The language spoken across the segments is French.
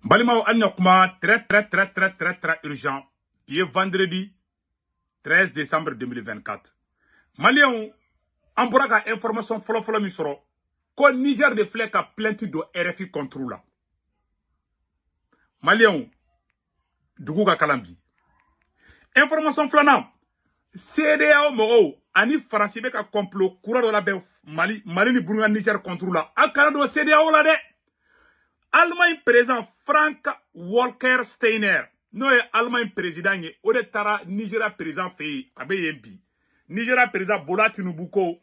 Balimao Anyakuma, très urgent, qui est vendredi 13 décembre 2024. Maliens, en braga information follow misoro, ko Niger de flèche a plainte de RFI contre la. Maliens, Duguga Kalambi. Information flanam, CDAO Moro, ani Faransi beka complot, courant de la belle Mali ni Burunga Niger contre la. Akara do CDAO la de. Allemagne président Frank Walker Steiner. No est Allemagne président ye o de tara Nigeria président fe abe yembi. Nigeria président Bola Tinubu ko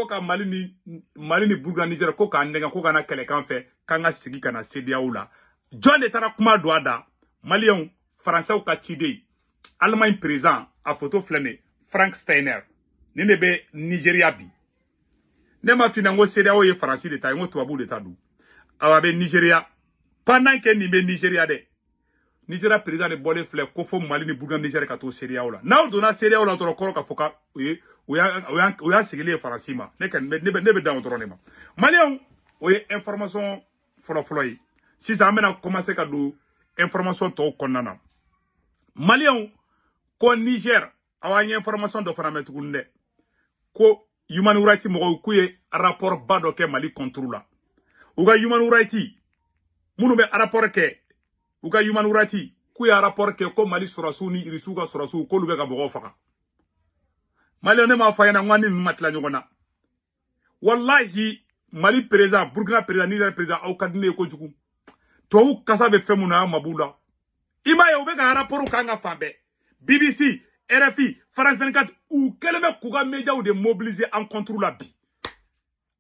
ka Mali ni Burunga Niger ko ka ndenga ko kana kele kan fe kanga sigi kana CEDEAO la. John de tara kuma doada Malien français ka chide. Allemagne président a photo flane Frank Steiner. Ni ne be Nigeria bi. Ne ma finango CEDEAO ye français de ta ngo tubabu de ta du. Awabe Nigeria pendant que ni be Nigeria de Nigeria président de bolé flé ko fo Mali ni Burunga Nigeria ka to CEDEAO la na dona CEDEAO la to ko ka foka o ya sigile français ma ne be da on ma Malien o ye information folo yi si ça amena commencer ka do information to konana Malien ko Niger awanye information do fana metugunde ko human rights mo ko ye rapport ba do ke Mali contrôle la uga human rights munu be rapport ke uga human rights ku ya rapport ke ko Mali surasu ni irisuga surasu ko lube ga bogo faka Mali ne ma fayana ngani matla nyogona wallahi Mali président Burkina président Niger président au kadine ko juku to kasa be femuna mabula ima ya ube ga rapport kanga fambe BBC RFI France 24 ou keleme kuga media ou de mobiliser en contre la bi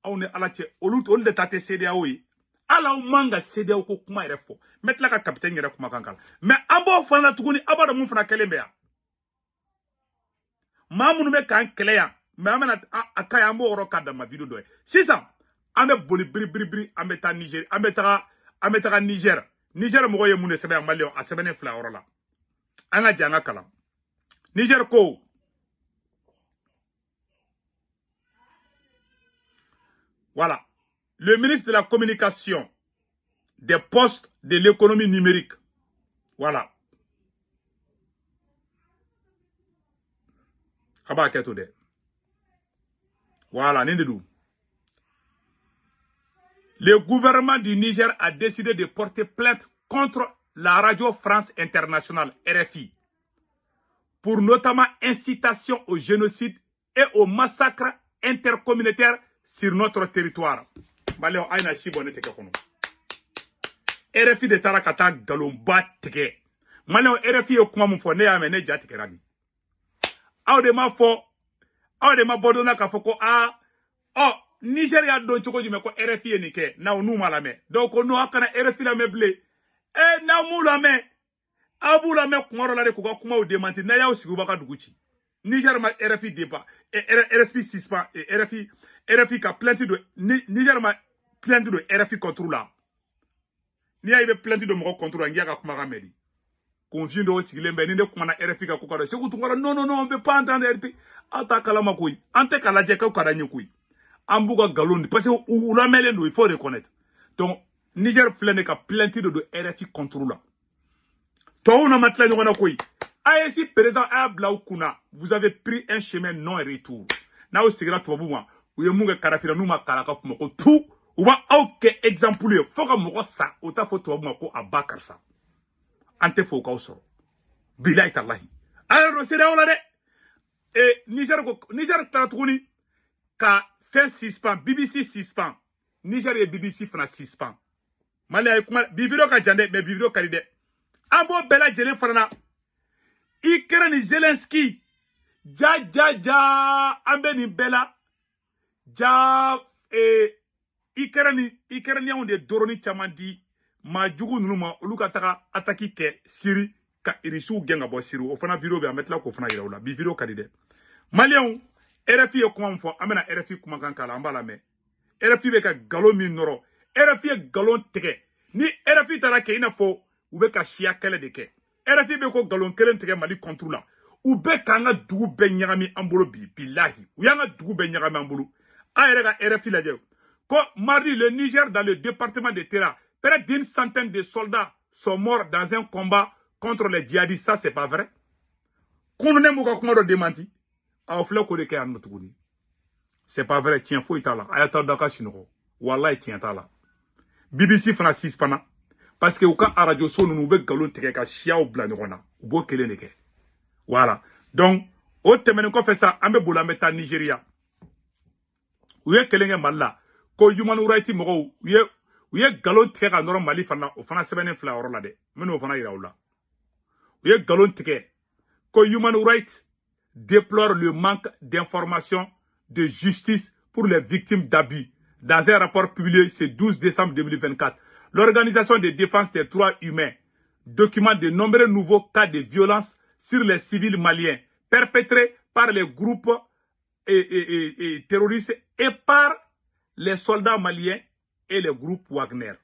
on est à la tête au lutte on de tate CEDEAO yi ala manga CEDEAO ko kuma refo metla ka capitaine yere kuma kankala mais abo fana tuguni abada mun fana kelembe ya mamunu me kan keleya mais amena akaya ambo oro kada ma video do sisa ambe boli bri ambe ta Niger ambe ta Niger mo ye mune sebe Mali a sebene fla oro la anga janga kala Niger ko voilà. Le ministre de la Communication, des postes de l'économie numérique. Voilà. Voilà, le gouvernement du Niger a décidé de porter plainte contre la radio France Internationale, RFI, pour notamment incitation au génocide et au massacre intercommunautaire sur notre territoire. Malio aina shibone teke kono. RFI de tarakata galomba teke. Malio RFI yo kuma mfo ne ya mene jati kerani. Aw de ma bodona ka foko Nigeria don choko jume ko RFI ni ke na onu malame. Donc no akana RFI la meble. Na mulame. Abu la me kumaro la de kuga kuma o demanti na ya o sigu baka duguchi. Niger ma RFI débat RSP suspend RFI ka plainte de Niger ma plainte de RFI contre la ni ya ibe plainte de mo contre ngia ka kuma kamedi convient do sigilembe ni de kuma na RFI ka kokara se kutu ngara non on veut pas entendre RFI ata kala makoy ante kala je ka kada nyukuy ambuga galondi parce que ou la mele do il faut reconnaître donc Niger plainte ka plainte de RFI contre la to on a matla ngona koy si président Ablaoukuna, vous avez pris un chemin non retour. Na o sigira tobuma, ou yemunga karafira numa karaka fumoko tout, ou ba auke exemple, foka moko sa, ou ta foto moko abakar sa. Ante foka osoro. Bilahi tallahi. Alors, c'est là, et Niger taratuni, ka fin suspend, BBC suspend. Niger et BBC fana suspend. Malaya kuma, biviro ka jande, mais biviro kalide. Abo bela jele fana. Ikerani Zelensky ja ambe ni bela ja Ikerani on de doroni chamandi ma jugu numa oluka taka ataki ke Syrie ka irisu genga bo Syrie o fana video be ametla ko fana yira bi video kadide Malien RFI ko mfo amena RFI kuma kankala ambala me RFI be ka galo mi noro RFI galon tege ni RFI tara ke ina fo ube ka shia kele de ke RFI be ko galon kelen tege Mali contre la ou be kanga dugu be nyagami ambolo billahi ou yanga dugu be nyagami ambolo a RFI la je ko mardi le Niger dans le département de Terra Près d'une centaine de soldats sont morts dans un combat contre les djihadistes. Ça, c'est pas vrai. C'est pas vrai. Tiens, faut y aller. Ayata Daka Shinoro. Wallah, tiens, là. BBC Francis Pana. Parce que au cas à radio son nous veut galon teke ka chiao blanirona. Ubo kele neke. Voilà. Donc, au temene ko fait ça, ambe bola meta Nigeria. Uye kelenge malla. Ko human rights mo uye galon teke ka noro Mali fana o fana sebenen fla oro la de. Meno fana ira ola. Uye galon teke. Ko human rights déplore le manque d'information de justice pour les victimes d'abus. Dans un rapport publié ce 12 décembre 2024, l'Organisation de défense des droits humains documente de nombreux nouveaux cas de violence sur les civils maliens perpétrés par les groupes terroristes et par les soldats maliens et les groupes Wagner.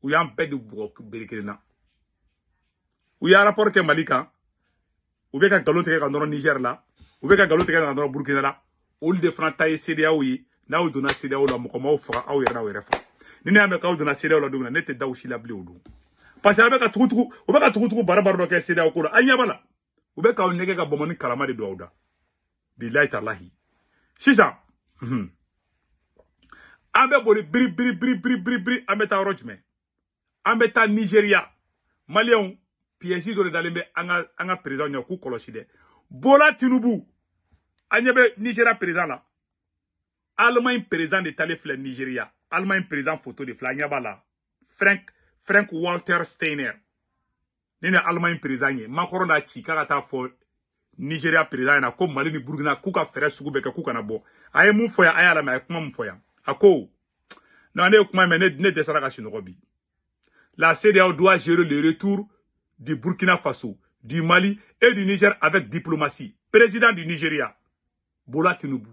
Où il y a un peu de Berkelina. Où il y a un rapport que Malika, où il y a un galon de Niger là, où il y a un galon de Burkina là, où il y a un taille CDAO, na ou donna CDAO la mokoma fera au yera au refa. Ni na me ka donna CDAO la dona nete da ushi la bli odu. Parce que avec truc o baka truc barabar do ke CDAO ko anya bala. O be ka o nege ka bomoni kalama de douda. Billahi tallahi. Sisa. Ambe boli bri ambe ta rojme. Ambe ta Nigeria. Malien piège do dalembe anga président nyaku koloside. Bola Tinubu. Anyebe Nigeria président là. Allemagne président de Talef le Nigeria. Allemagne président photo de Flanyabala. Frank Walter Steiner. Nene Allemagne président ye. Makoro na chi kaka fo Nigeria président na ko Mali ni Burkina kuka fere sugu beka kuka na bo. Aye mun foya aye ala ma kuma mun foya. Ako. Na ne kuma me ne desara ka shinobi. La CEDEAO doit gérer le retour du Burkina Faso, du Mali et du Niger avec diplomatie. Président du Nigeria, Bola Tinubu.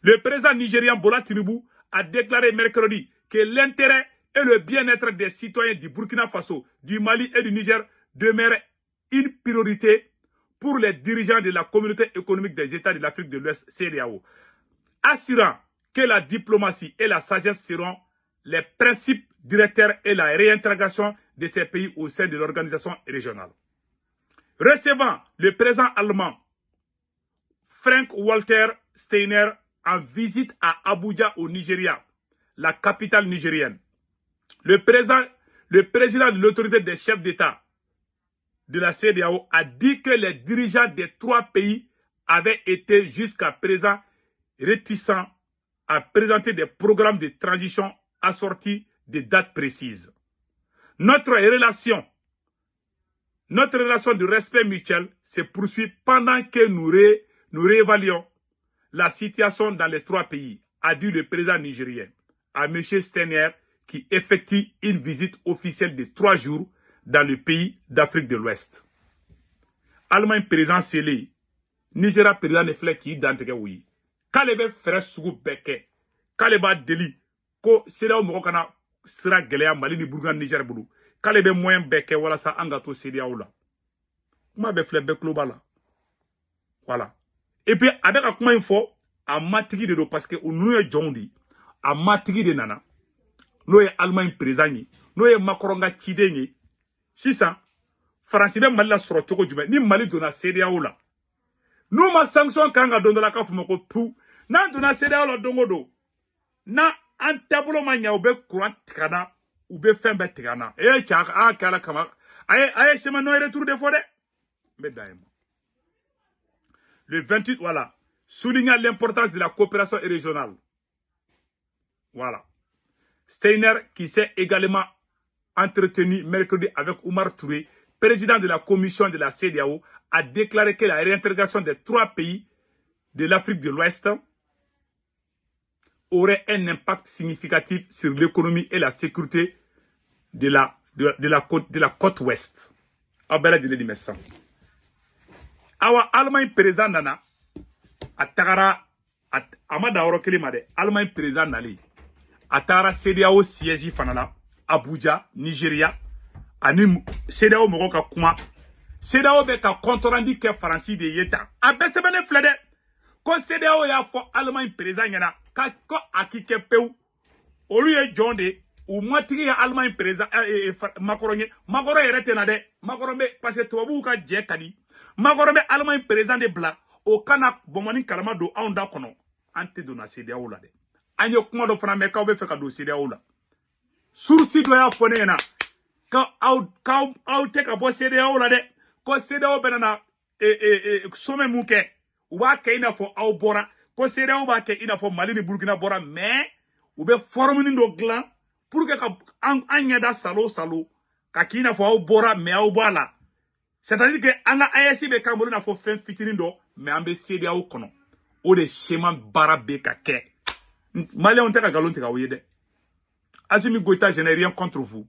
Le président nigérien Bola Tinubu a déclaré mercredi que l'intérêt et le bien-être des citoyens du Burkina Faso, du Mali et du Niger demeurent une priorité pour les dirigeants de la communauté économique des États de l'Afrique de l'Ouest, CEDEAO, assurant que la diplomatie et la sagesse seront les principes directeurs et la réintégration de ces pays au sein de l'organisation régionale. Recevant le président allemand Frank Walter Steiner en visite à Abuja au Nigeria, la capitale nigérienne. Le président de l'autorité des chefs d'État de la CEDEAO a dit que les dirigeants des trois pays avaient été jusqu'à présent réticents à présenter des programmes de transition assortis de dates précises. Notre relation de respect mutuel se poursuit pendant que nous réévaluons la situation dans les trois pays, a dit le président nigérien à M. Steiner, qui effectue une visite officielle de 3 jours dans le pays d'Afrique de l'Ouest. Allemagne président scellé, Nigeria président de flèche qui d'entre oui. Kalebe frère Sougou Beke, Kaleba Deli, Ko Sedao Morokana sera Gelea Malini Bourgan Niger Boulou, Kalebe moyen Beke, voilà ça, Angato Sedao là. Comment be flèche Bekloba là? Voilà. Et puis, avec un comment il faut, à matigi de l'eau, parce que nous est Jondi, à matigi de Nana, nous est Allemagne présent, nous est Macronga Tideni, si ça, France, même Mali la sera toko du ni Mali donna CEDEAO là. Nous ma sanction quand on donne la kafu moko tout, n'a donna CEDEAO la dongodo, na un tableau mania ou be courant tkana, ou be fin bet tkana, et tchak, ah, kala kama, aye, c'est maintenant retour de forêt, mais d'ailleurs. Le 28, voilà, soulignant l'importance de la coopération régionale. Voilà. Steiner, qui s'est également entretenu mercredi avec Oumar Touré, président de la commission de la CEDEAO, a déclaré que la réintégration des trois pays de l'Afrique de l'Ouest aurait un impact significatif sur l'économie et la sécurité de la côte ouest. Abela de l'édition. Awa Allemagne président nana atagara amada oro kelima de Allemagne président nali atara CEDEAO siège fanala Abuja Nigeria ani CEDEAO mogo ka kuma CEDEAO be ka compte rendu ke France de yeta abesebene flede ko CEDEAO ya fo Allemagne président yana ka ko akike peu olu ye jonde Ou moi, tu es Allemagne président, Macron est renadé, Macron parce que toi, vous avez dit, Macron est Allemagne président de Bla, au Cana, Bomani Kalamado, en Dakono, ante de la CDAO là. Agno kuma do fana me ka be fe ka do CDAO là. Sourci do ya fone na. Ka au te ka bo CDAO là de. Ko CDAO benana some muke. U ba ke ina fo au bora. Ko CDAO ba ke ina fo Mali ni Burkina bora mais u be former do glan pour que ka anya da salo ka kina fo au bora mais au bala. C'est-à-dire que anga ASC be ka mo na fo fen fitini do mais ambe CDAO kono. O de schéma barabe ka ke. Malien on te ka galon te ka oyede. Assimi Goïta, je n'ai rien contre vous.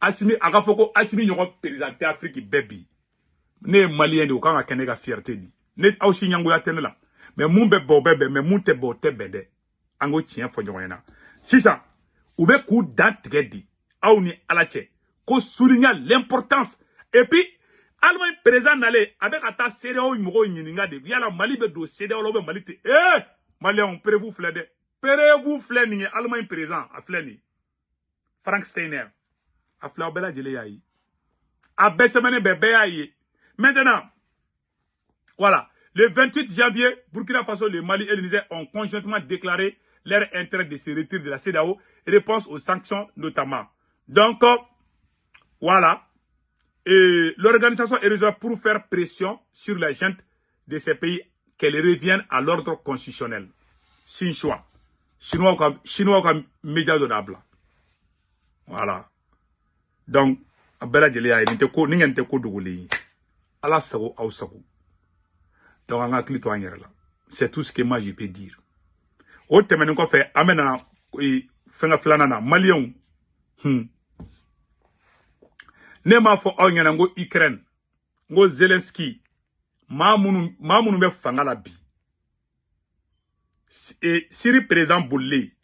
Assimi Agafoko, Assimi Nyon présenté Afrique baby. Ne Malien de Okanga Kenega fierté di. Ne Aushi Nyango ya tenela. Mais moun be bo bebe, mais moun te bo te bede. Ango tien fo nyona. Si ça, oube kou dan tredi. Aou ni alache. Ko souligna l'importance. Et puis, Allemagne présent n'allait avec ata CDAO imoro nyininga de. Yala Mali be do CDAO lobe Mali te. Malien, prez-vous flede. Prez-vous fleni, Allemagne présent, a fleni. Frank Steiner. A fleur bella jele yayi. A bessemane bebe yayi. Maintenant, voilà. Le 28 janvier, Burkina Faso, le Mali et le Niger ont conjointement déclaré leur intérêt de se retirer de la CEDEAO, réponse aux sanctions notamment. Donc, voilà. Et l'organisation est réservée pour faire pression sur la gente de ces pays qu'elle revienne à l'ordre constitutionnel. Sin choix. Chinois comme média de Nabla. Voilà. Donc, Abela Djelea, il n'y a ko dougoli. Allah sago, au sago. Donc, on a clito là. C'est tout ce que moi je peux dire. Au thème, on fait, amena, fenga flanana, Malion. Ne ma fo on ngo Ukraine. Ngo Zelensky. Ma munu be fanga la bi. Et Syrie présent boulé.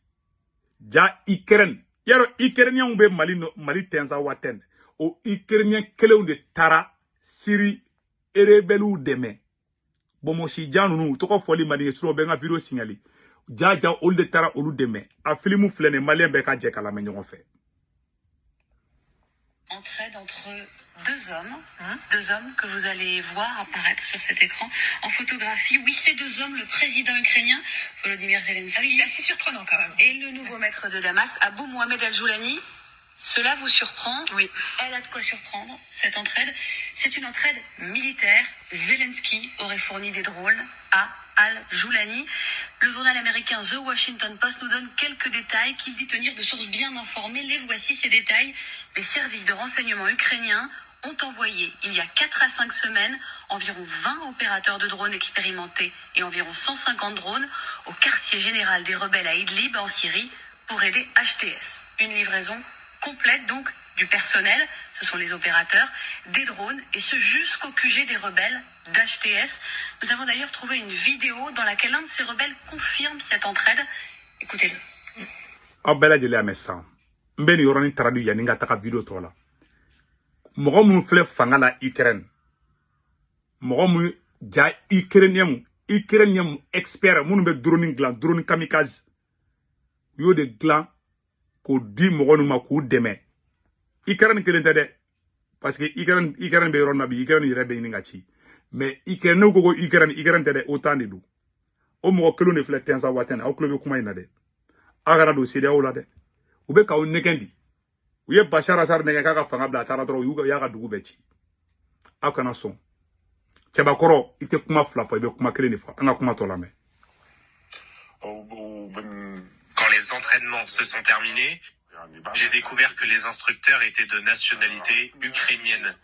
Ja Ukraine. Yaro Ukrainien be Mali tenza waten. O Ukrainien kele de tara Syrie erebelu deme. Bomo si janunu toko foli Mali suro benga video signali. Ja ol de tara olu deme. A filimu flene Malien be ka je kala me ñongo fe. Entraide entre deux hommes que vous allez voir apparaître sur cet écran en photographie. Oui, ces deux hommes, le président ukrainien Volodymyr Zelensky, c'est assez surprenant quand même, et le nouveau maître de Damas, Abou Mohamed Al-Joulani. Cela vous surprend? Oui. Elle a de quoi surprendre, cette entraide. C'est une entraide militaire. Zelensky aurait fourni des drones à Al-Joulani. Le journal américain The Washington Post nous donne quelques détails qu'il dit tenir de sources bien informées. Les voici, ces détails. Les services de renseignement ukrainiens ont envoyé, il y a 4 à 5 semaines, environ 20 opérateurs de drones expérimentés et environ 150 drones au quartier général des rebelles à Idlib, en Syrie, pour aider HTS. Une livraison complète donc du personnel, ce sont les opérateurs, des drones, et ce jusqu'au QG des rebelles d'HTS. Nous avons d'ailleurs trouvé une vidéo dans laquelle un de ces rebelles confirme cette entraide. Écoutez-le. Mbeni yoroni traduit yaninga taka vidéo tola. Mogo mu flè fanga la Ukraine. Mogo mu ja Ukrainien expert munu be drone kamikaze. Yo de glan ko di mogo nu ma ko deme. Ukraine kelente de parce que Ukraine be yorona bi Ukraine yere be ninga ci. Mais Ukraine no go Ukraine de autant de do. O mogo kelo ne flè tensa waten au club kuma ina de. Agara do CEDEAO la de. Ube ka nekendi uye Bachar Assad nege kaka fanga bla tara dro yuga yaga dugu beti akana son teba koro ite kuma fla fa ibe kuma kele ni fa anga kuma tola me. Quand les entraînements se sont terminés, j'ai découvert que les instructeurs étaient de nationalité ukrainienne.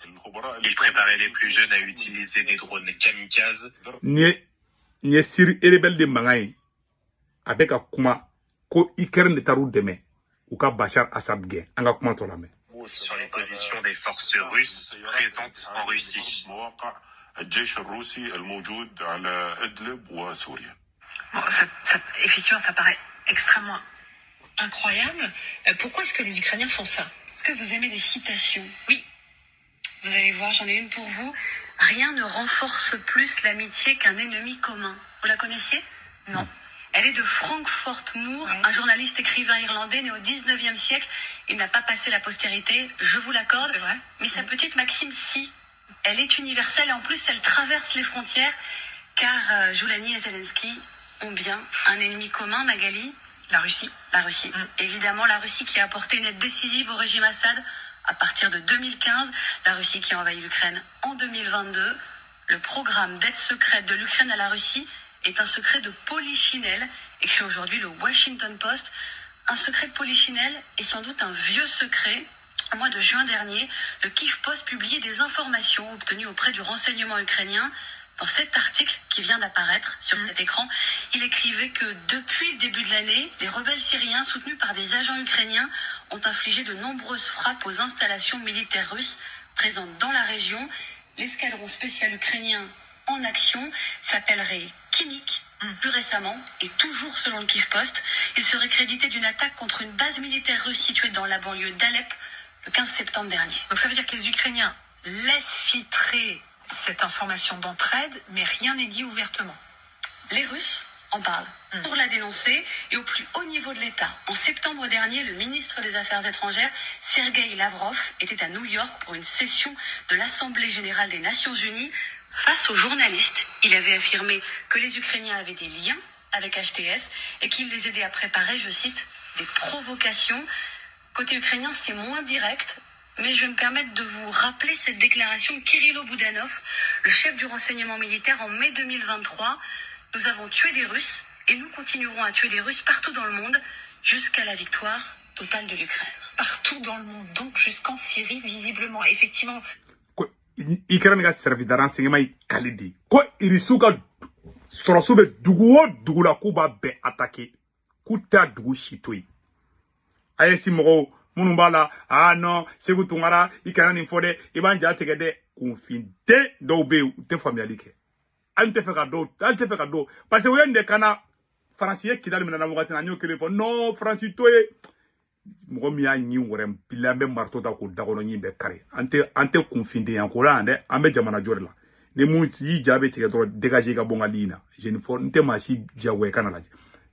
Ils préparaient les plus jeunes à utiliser des drones kamikazes. Nye siri erebel de mangai abeka kuma ko Ukraine de taru deme. Bachar Assad sur les positions des forces russes présentes en Russie. Effectivement, ça paraît extrêmement incroyable. Pourquoi est-ce que les Ukrainiens font ça? Est-ce que vous aimez les citations? Oui. Vous allez voir, j'en ai une pour vous. Rien ne renforce plus l'amitié qu'un ennemi commun. Vous la connaissiez? Non. Elle est de Francfort Moor, un journaliste écrivain irlandais né au 19e siècle. Il n'a pas passé la postérité, je vous l'accorde. C'est vrai. Mais sa petite Maxime, si. Elle est universelle et en plus, elle traverse les frontières. Car Joulani et Zelensky ont bien un ennemi commun, Magali. La Russie. La Russie. Évidemment, la Russie qui a apporté une aide décisive au régime Assad à partir de 2015. La Russie qui a envahi l'Ukraine en 2022. Le programme d'aide secrète de l'Ukraine à la Russie est un secret de Polichinelle, écrit aujourd'hui le Washington Post. Un secret de Polichinelle est sans doute un vieux secret. Au mois de juin dernier, le Kyiv Post publiait des informations obtenues auprès du renseignement ukrainien. Dans cet article qui vient d'apparaître sur cet écran, il écrivait que depuis le début de l'année, les rebelles syriens soutenus par des agents ukrainiens ont infligé de nombreuses frappes aux installations militaires russes présentes dans la région. L'escadron spécial ukrainien en action s'appellerait Khimik. Plus récemment, et toujours selon le Kyiv Post, il serait crédité d'une attaque contre une base militaire russe située dans la banlieue d'Alep le 15 septembre dernier. Donc ça veut dire que les Ukrainiens laissent filtrer cette information d'entraide, mais rien n'est dit ouvertement. Les Russes en parlent pour la dénoncer et au plus haut niveau de l'État. En septembre dernier, le ministre des Affaires étrangères, Sergueï Lavrov, était à New York pour une session de l'Assemblée générale des Nations unies. Face aux journalistes, il avait affirmé que les Ukrainiens avaient des liens avec HTS et qu'il les aidait à préparer, je cite, des provocations. Côté ukrainien, c'est moins direct, mais je vais me permettre de vous rappeler cette déclaration de Kirilo Boudanov, le chef du renseignement militaire en mai 2023. Nous avons tué des Russes et nous continuerons à tuer des Russes partout dans le monde jusqu'à la victoire totale de l'Ukraine. Partout dans le monde, donc jusqu'en Syrie, visiblement, effectivement. Ukraine ga servi de renseignement kalidi ko irisu ka sorosu be dugu o dugu la ku ba be attaquer ku ta dugu shitoi ayesi mogo munu bala non segu tungara ikana ni fode ibanja tege de confinde do be te familialike ante fe ka do parce que wende kana français kidal mina na mo gatina nyo kele fo non français toye mogo mi ya nyi ngore bilambe marto da ko dagono nyi be kare ante confinde yankola ande ambe jamana jorla ne mu yi jabe tege dro dégager ga bonga lina je ne for nte machi jawe kana la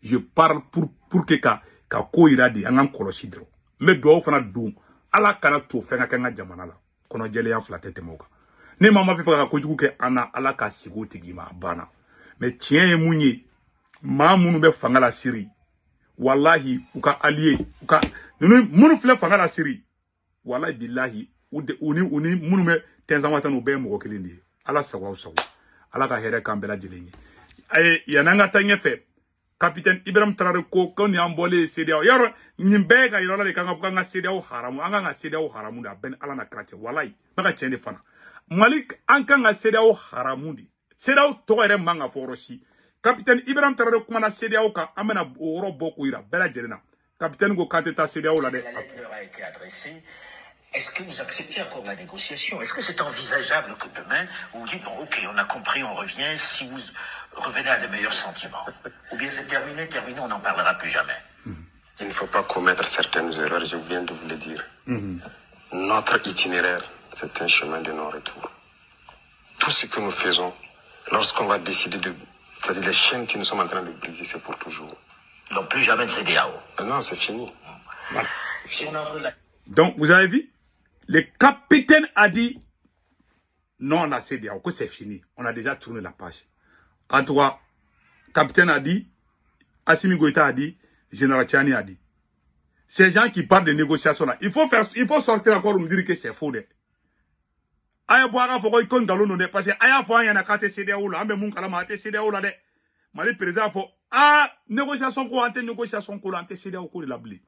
je parle pour que ka ko iradi angam kolosi dro me do fana dum ala kana to fenga kanga jamana la kono jele ya flatete moka ne mama fe ka ko jugu ke ana ala ka sigo tigi ma bana me tien munyi ma munu be fanga la Syrie wallahi uka allié uka munu fle fanga la Syrie wallahi billahi uni munu me tenzama tanu be mo kelindi ala sawa ala ka here kambela jilengi ay yananga tanyefe Capitaine Ibrahim Traoré ko ni ambole CEDEAO yaro nyimbe ga yoro le kanga bukanga CEDEAO haramu anga nga CEDEAO haramu da ben ala na krache wallahi maka chende fana Malik anka nga CEDEAO haramu di CEDEAO to ere manga foroshi Capitaine Ibrahim Traoré kuma na CEDEAO ka amena oro boku ira bela jerena Capitaine go kateta CEDEAO la de la lettre a été adressée. Est-ce que vous acceptez encore la négociation? Est-ce que c'est envisageable que demain, vous dites, bon, ok, on a compris, on revient, si vous revenez à de meilleurs sentiments? Ou bien c'est terminé, on n'en parlera plus jamais? Il ne faut pas commettre certaines erreurs, je viens de vous le dire. Notre itinéraire, c'est un chemin de non-retour. Tout ce que nous faisons, lorsqu'on va décider c'est-à-dire les chaînes que nous sommes en train de briser, c'est pour toujours. Donc plus jamais de CEDEAO? Non, c'est fini. Voilà. Donc, vous avez vu? Le capitaine a dit non à la CEDEAO, que c'est fini. On a déjà tourné la page. En tout cas, le capitaine a dit, Assimi Goïta a dit, Général Tchani a dit. Ces gens qui parlent de négociations là, il faut sortir encore nous dire que c'est faux. Aya boara foko ikon dalo no de parce que aya fo anya na kate CEDEAO là, ambe mun kala ma te CEDEAO là de. Mali président fo négociation ko ante CEDEAO ko de la bli.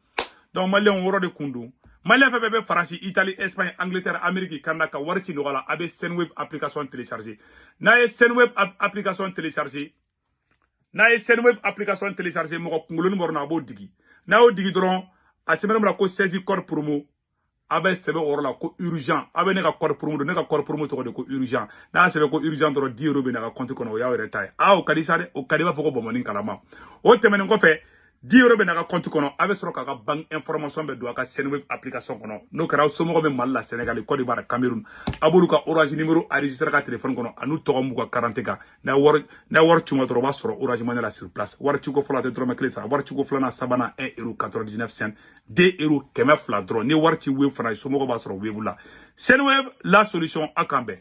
Donc Mali on woro de kundu. Mali fait bébé France, Italie, Espagne, Angleterre, Amérique, Canada, warti no wala abe Senweb application téléchargée. Na e Senweb application téléchargée. Mo ngolo numéro na bo digi. Na o digi dron a semena la ko 16 code promo. Abe sebe oro la ko urgent. Abe ne ka code promo de ne ka code promo to ko urgent. Na sebe ko urgent dron 10 € be na ka compte kono ya retay. O kadisa de o kadiba foko bomoni kalama. O temene ko fe 10 euros bɛ na ka compte kɔnɔ a bɛ sɔrɔ k'a ka banque information bɛ don a ka Senweb application kɔnɔ n'o kɛra aw somɔgɔw bɛ Mali la Sénégal Côte d'Ivoire Cameroun a b'olu ka Orange numéro enregistré ka téléphone kɔnɔ a n'u tɔgɔ m'u ka carte kan n'a wari ci ma dɔrɔn o b'a sɔrɔ Orange Money la sur place wari ciko fɔlɔ tɛ dɔrɔmɛ 1 sara wari ciko filanan sabanan 1,99 €2 € 200 dɔrɔn ni wari ci Wave fana somɔgɔw b'a sɔrɔ Wave la Senweb la solution a kan bɛn